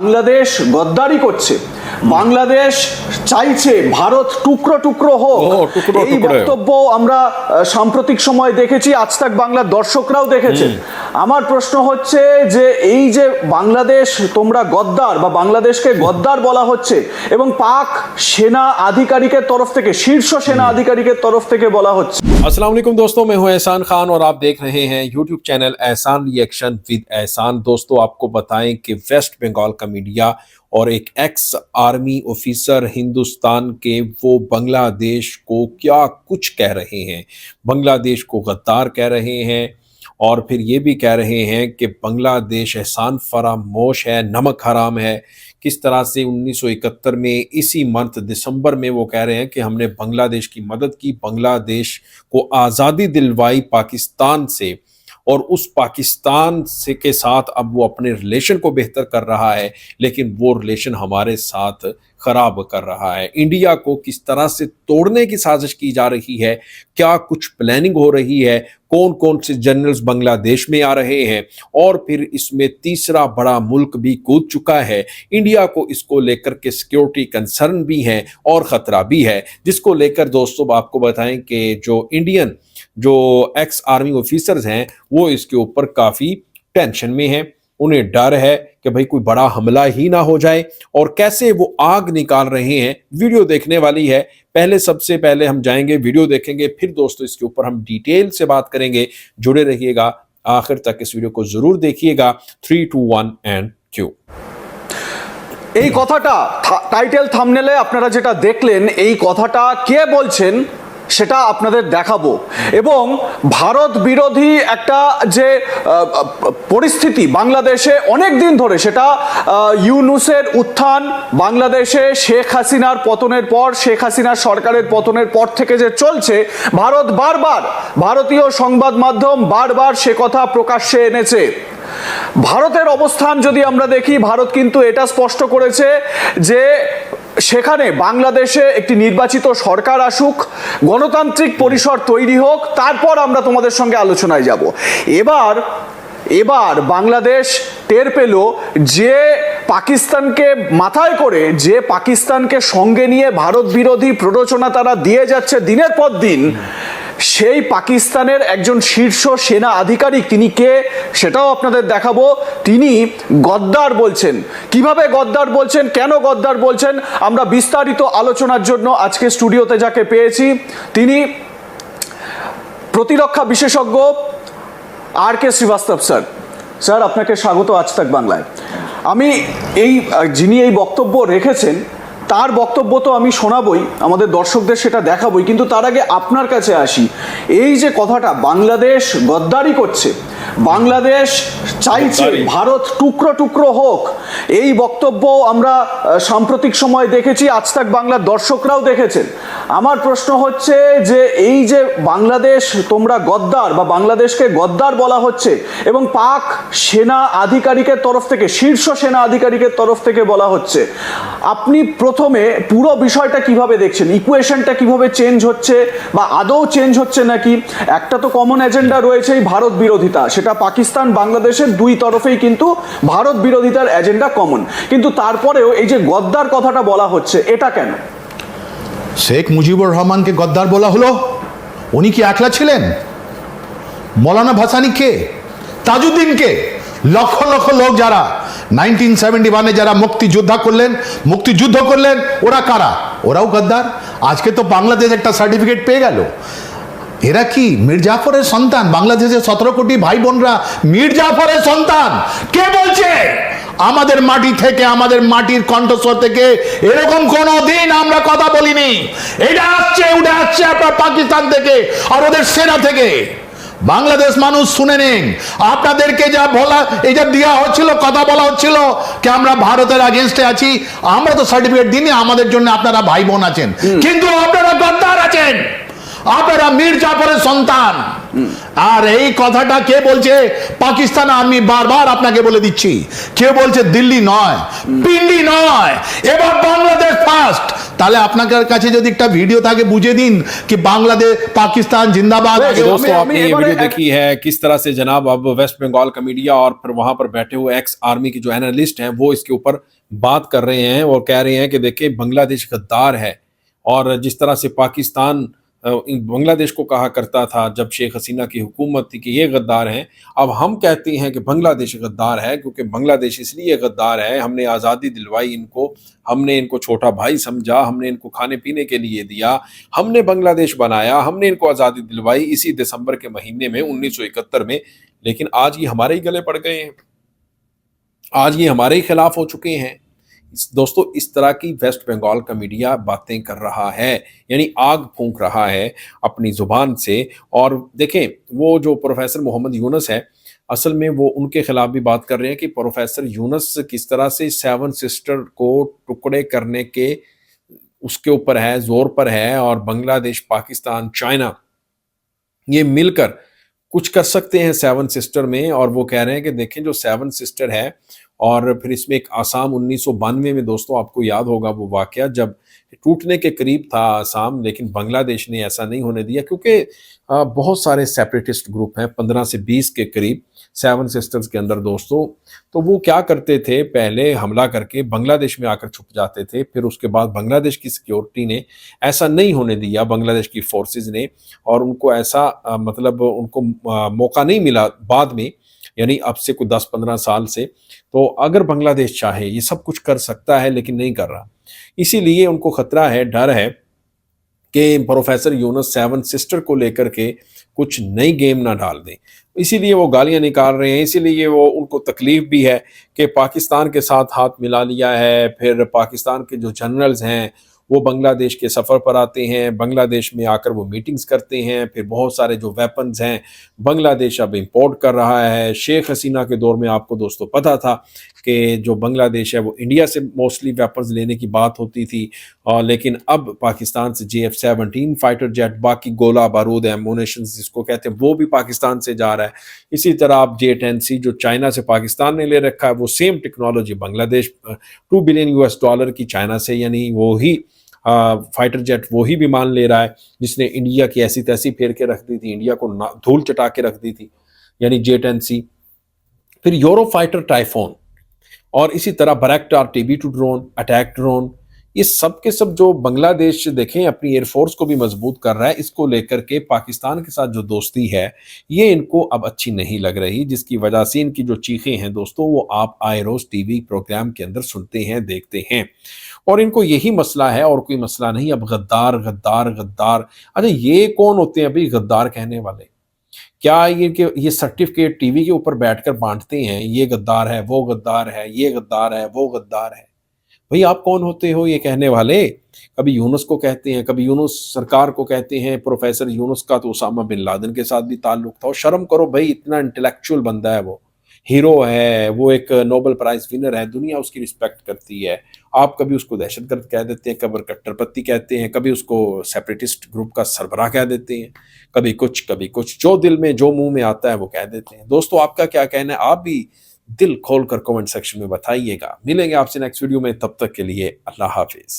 বাংলাদেশ গদ্দারি করছে, বাংলাদেশ চাইছে ভারত টুকরো টুকরো হোক, এই বক্তব্য আমরা সাম্প্রতিক সময় দেখেছি, আজ তাক বাংলার দর্শকরাও দেখেছে। আমার প্রশ্ন হচ্ছে যে এই যে বাংলাদেশ তোমরা গদ্দার বা বাংলাদেশকে গদ্দার বলা হচ্ছে এবং পাক সেনা আধিকারিকের তরফ থেকে, শীর্ষ সেনা আধিকারিকের তরফ থেকে বলা হচ্ছে। अस्सलाम वालेकुम दोस्तों, मैं हूं एहसान खान और आप देख रहे हैं यूट्यूब चैनल एहसान रिएक्शन विद एहसान। दोस्तों आपको बताएं कि वेस्ट बंगाल का मीडिया और एक एक्स आर्मी ऑफिसर हिंदुस्तान के वो बांग्लादेश को क्या कुछ कह रहे हैं। बांग्लादेश को गद्दार कह रहे हैं और फिर ये भी कह रहे हैं कि बांग्लादेश एहसान फरामोश है, नमक हराम है। किस तरह से 1971 में इसी मंथ दिसंबर में वो कह रहे हैं कि हमने बांग्लादेश की मदद की, बांग्लादेश को आज़ादी दिलवाई पाकिस्तान से, और उस पाकिस्तान से के साथ अब वो अपने रिलेशन को बेहतर कर रहा है, लेकिन वो रिलेशन हमारे साथ खराब कर रहा है। इंडिया को किस तरह से तोड़ने की साजिश की जा रही है, क्या कुछ प्लानिंग हो रही है, कौन कौन से जनरल्स बांग्लादेश में आ रहे हैं, और फिर इसमें तीसरा बड़ा मुल्क भी कूद चुका है। इंडिया को इसको लेकर के सिक्योरिटी कंसर्न भी है और ख़तरा भी है, जिसको लेकर दोस्तों आपको बताएं कि जो एक्स आर्मी ऑफिसर्स हैं वो इसके ऊपर काफ़ी टेंशन में हैं। उन्हें डर है कि भाई कोई बड़ा हमला ही ना हो जाए, और कैसे वो आग निकाल रहे हैं। वीडियो देखने वाली है। सबसे पहले हम जाएंगे, वीडियो देखेंगे, फिर दोस्तों इसके ऊपर हम डिटेल से बात करेंगे। जुड़े रहिएगा, आखिर तक इस वीडियो को जरूर देखिएगा। 3, 2, 1 एंड क्यू। এই কথাটা টাইটেল থাম্বনেলে আপনারা যেটা দেখলেন, এই কথাটা কে বলছেন সেটা আপনাদের দেখাবো, এবং ভারত বিরোধী একটা যে পরিস্থিতি বাংলাদেশে অনেক দিন ধরে, সেটা ইউনূসের উত্থান, বাংলাদেশে শেখ হাসিনার পতনের পর, শেখ হাসিনার সরকারের পতনের পর থেকে যে চলছে, ভারত বারবার, ভারতীয় সংবাদ মাধ্যম বারবার সে কথা প্রকাশ্যে এনেছে। ভারতের অবস্থান যদি আমরা দেখি, ভারত কিন্তু এটা স্পষ্ট করেছে যে সেখানে বাংলাদেশে একটি নির্বাচিত সরকার আসুক, গণতান্ত্রিক পরিসর তৈরি হোক, তারপর আমরা তোমাদের সঙ্গে আলোচনায় যাব। এবার বাংলাদেশ টের পেল যে পাকিস্তানকে মাথায় করে, যে পাকিস্তানকে সঙ্গে নিয়ে ভারত বিরোধী প্ররোচনা তারা দিয়ে যাচ্ছে দিনের পর দিন, সেই পাকিস্তানের একজন শীর্ষ সেনা আধিকারিক, তিনি কে সেটাও আপনাদের দেখাবো। তিনি গদ্দার বলছেন। কিভাবে গদ্দার বলছেন, কেন গদ্দার বলছেন, আমরা বিস্তারিত আলোচনার জন্য আজকে স্টুডিওতে যাকে পেয়েছি, তিনি প্রতিরক্ষা বিশেষজ্ঞ RK শ্রীবাস্তব স্যার। স্যার, আপনাকে স্বাগত আজ তাক বাংলায়। আমি যিনি এই বক্তব্য রেখেছেন তার বক্তব্য তো আমি শোনাবই, আমাদের দর্শকদের সেটা দেখাবই, কিন্তু তার আগে আপনার কাছে আসি। এই যে কথাটা বাংলাদেশ গদ্দারি করছে, বাংলাদেশ চাইছে ভারত টুকরো টুকরো হোক, এই বক্তব্য আমরা সাম্প্রতিক সময় দেখেছি, আজ তাক বাংলার দর্শকরাও দেখেছেন। আমার প্রশ্ন হচ্ছে যে এই যে বাংলাদেশ তোমরা গদ্দার বা বাংলাদেশকে গদ্দার বলা হচ্ছে এবং পাক সেনা আধিকারিকের তরফ থেকে, শীর্ষ সেনা আধিকারিকের তরফ থেকে বলা হচ্ছে, আপনি প্রথমে পুরো বিষয়টা কিভাবে দেখছেন? ইকুয়েশনটা কিভাবে চেঞ্জ হচ্ছে বা আদৌ চেঞ্জ হচ্ছে নাকি? একটা তো কমন এজেন্ডা রয়েছেই, ভারত বিরোধিতা, সেটা পাকিস্তান বাংলাদেশের দুই তরফেই কিন্তু ভারত বিরোধিতার এজেন্ডা কমন, কিন্তু তারপরেও এই যে গদ্দার কথাটা বলা হচ্ছে, এটা কেন? শেখ মুজিবুর রহমানকে গদ্দার বলা হলো, উনি কি একলা ছিলেন? মৌলানা ভাসানী কে, তাজউদ্দিন কে, লক্ষ লক্ষ লোক যারা 1971 যারা মুক্তিযুদ্ধ করলেন, ওরা কারা? ওরাও গদ্দার। আজকে তো বাংলাদেশ একটা সার্টিফিকেট পেয়ে গেল। এরা কি মীর জাফরের সন্তান? বাংলাদেশের 17 কোটি ভাই বোনরা মীর জাফরের সন্তান। কে বলছে? আমাদের মাটি থেকে, আমাদের মাটির কণ্ঠস্বর থেকে এরকম কোনো দিন আমরা কথা বলিনি। এটা উঠে আসছে আপনার পাকিস্তান থেকে আর ওদের সেনা থেকে। বাংলাদেশ মানুষ শুনে নিন, আপনাদেরকে যা বলা, এই যা দেওয়া হচ্ছিল, কথা বলা হচ্ছিল কি আমরা ভারতের আগেনস্টে আছি, আমরা তো সার্টিফিকেট দিইনি, আমাদের জন্য আপনারা ভাই বোন আছেন, কিন্তু আপনারা গদ্দার আছেন, আপনারা মীর জাফরের সন্তান। আর এই কথাটা কে বলছে? পাকিস্তান আর্মি। বারবার আপনাকে বলে দিচ্ছি, কে বলছে? দিল্লি নয়, পিন্ডি নয়, এবার বাংলাদেশ ফার্স্ট। তাহলে আপনার কাছে যদি একটা ভিডিও থাকে বুঝে দিন কি বাংলাদেশ पाकिस्तान जिंदाबाद तो दोस्तों हमें- आपने ये हमें वीडियो एक- देखी है किस तरह से जनाब अब वेस्ट बंगाल का मीडिया और फिर वहां पर बैठे हुए एक्स आर्मी के जो एनालिस्ट हैं वो इसके ऊपर बात कर रहे हैं और कह रहे हैं कि देखिए बांग्लादेश गद्दार है। और जिस तरह से पाकिस्तान बांग्लादेश को कहा करता था जब शेख हसीना की हुकूमत थी कि ये गद्दार हैं, अब हम कहते हैं कि बांग्लादेश गद्दार है क्योंकि बांग्लादेश इसलिए गद्दार है, हमने आज़ादी दिलवाई इनको, हमने इनको छोटा भाई समझा, हमने इनको खाने पीने के लिए दिया, हमने बांग्लादेश बनाया, हमने इनको आज़ादी दिलवाई इसी दिसंबर के महीने में 1971 में। लेकिन आज ये हमारे ही गले पड़ गए हैं, आज ये हमारे ही खिलाफ हो चुके हैं। दोस्तों इस तरह की वेस्ट बंगाल का मीडिया बातें कर रहा है, यानी आग फूंक रहा है अपनी जुबान से। और देखें वो जो प्रोफेसर मोहम्मद यूनुस है, असल में वो उनके खिलाफ भी बात कर रहे हैं कि प्रोफेसर यूनुस किस तरह से 7 सिस्टर को टुकड़े करने के उसके ऊपर है, जोर पर है। और बांग्लादेश, पाकिस्तान, चाइना ये मिलकर कुछ कर सकते हैं 7 सिस्टर में। और वो कह रहे हैं कि देखें जो 7 सिस्टर है, और फिर इसमें एक आसाम 1992 में दोस्तों आपको याद होगा वो वाकया जब टूटने के करीब था आसाम, लेकिन बांग्लादेश ने ऐसा नहीं होने दिया क्योंकि बहुत सारे सेपरेटिस्ट ग्रुप हैं 15 से 20 के करीब 7 सिस्टर्स के अंदर दोस्तों। तो वो क्या करते थे, पहले हमला करके बांग्लादेश में आकर छुप जाते थे, फिर उसके बाद बांग्लादेश की सिक्योरिटी ने ऐसा नहीं होने दिया, बांग्लादेश की फोर्सेस ने, और उनको ऐसा मतलब उनको मौका नहीं मिला बाद में, यानी अब से कुछ 10-15 साल से। तो अगर बांग्लादेश चाहे ये सब कुछ कर सकता है लेकिन नहीं कर रहा, इसीलिए उनको खतरा है, डर है कि प्रोफेसर यूनुस 7 सिस्टर को लेकर के कुछ नई गेम ना डाल दें। इसीलिए वो गालियां निकाल रहे हैं, इसीलिए वो उनको तकलीफ भी है कि पाकिस्तान के साथ हाथ मिला लिया है। फिर पाकिस्तान के जो जनरल्स हैं वो बांग्लादेश के सफ़र पर आते हैं, बांग्लादेश में आकर वो मीटिंग्स करते हैं। फिर बहुत सारे जो वेपन्स हैं बांग्लादेश अब इंपोर्ट कर रहा है। शेख हसीना के दौर में आपको दोस्तों पता था कि जो बांग्लादेश है वो इंडिया से मोस्टली वेपन्स लेने की बात होती थी, लेकिन अब पाकिस्तान से JF-17 फाइटर जेट, बाकी गोला बारूद एमुनेशंस जिसको कहते हैं वो भी पाकिस्तान से जा रहा है। इसी तरह आप J-10C जो चाइना से पाकिस्तान ने ले रखा है वो सेम टेक्नोलॉजी बांग्लादेश $2 बिलियन की चाइना से, यानी वो ही फाइटर जेट वो ही विमान ले रहा है जिसने इंडिया की ऐसी तैसी फेर के रख दी थी, इंडिया को धूल चटा के रख दी थी, यानी J-10C। फिर यूरो फाइटर टाइफोन, और इसी तरह बैरक्टार TB2 ड्रोन, अटैक ड्रोन, ये सब के सब जो बांग्लादेश देखें अपनी एयरफोर्स को भी मजबूत कर रहा है। इसको लेकर के पाकिस्तान के साथ जो दोस्ती है ये इनको अब अच्छी नहीं लग रही, जिसकी वजह से इनकी जो चीखें हैं दोस्तों वो आप आए रोज टीवी प्रोग्राम के अंदर सुनते हैं, देखते हैं। और इनको यही मसला है और कोई मसला नहीं। अब गद्दार गद्दार गद्दार, अच्छा ये कौन होते हैं अभी गद्दार कहने वाले? क्या ये सर्टिफिकेट टीवी के ऊपर बैठकर बांटते हैं, ये गद्दार है, वो गद्दार है, ये गद्दार है, वो गद्दार है? भाई आप कौन होते हो ये कहने वाले? कभी यूनुस को कहते हैं, कभी यूनुस सरकार को कहते हैं। प्रोफेसर यूनुस का तो उसामा बिन लादेन के साथ भी ताल्लुक था। और शर्म करो भाई, इतना इंटेलेक्चुअल बंदा है, वो हीरो है, वो एक नोबेल प्राइज विनर है, दुनिया उसकी रिस्पेक्ट करती है। आप कभी उसको दहशतगर्द कह देते हैं, कभी कट्टरपंथी कहते हैं, कभी उसको सेपरेटिस्ट ग्रुप का सरबराह कह देते हैं, कभी कुछ, जो दिल में जो मुंह में आता है वो कह देते हैं। दोस्तों आपका क्या कहना है? आप भी दिल खोलकर कमेंट सेक्शन में बताइएगा। मिलेंगे आपसे नेक्स्ट वीडियो में, तब तक के लिए अल्लाह हाफिज।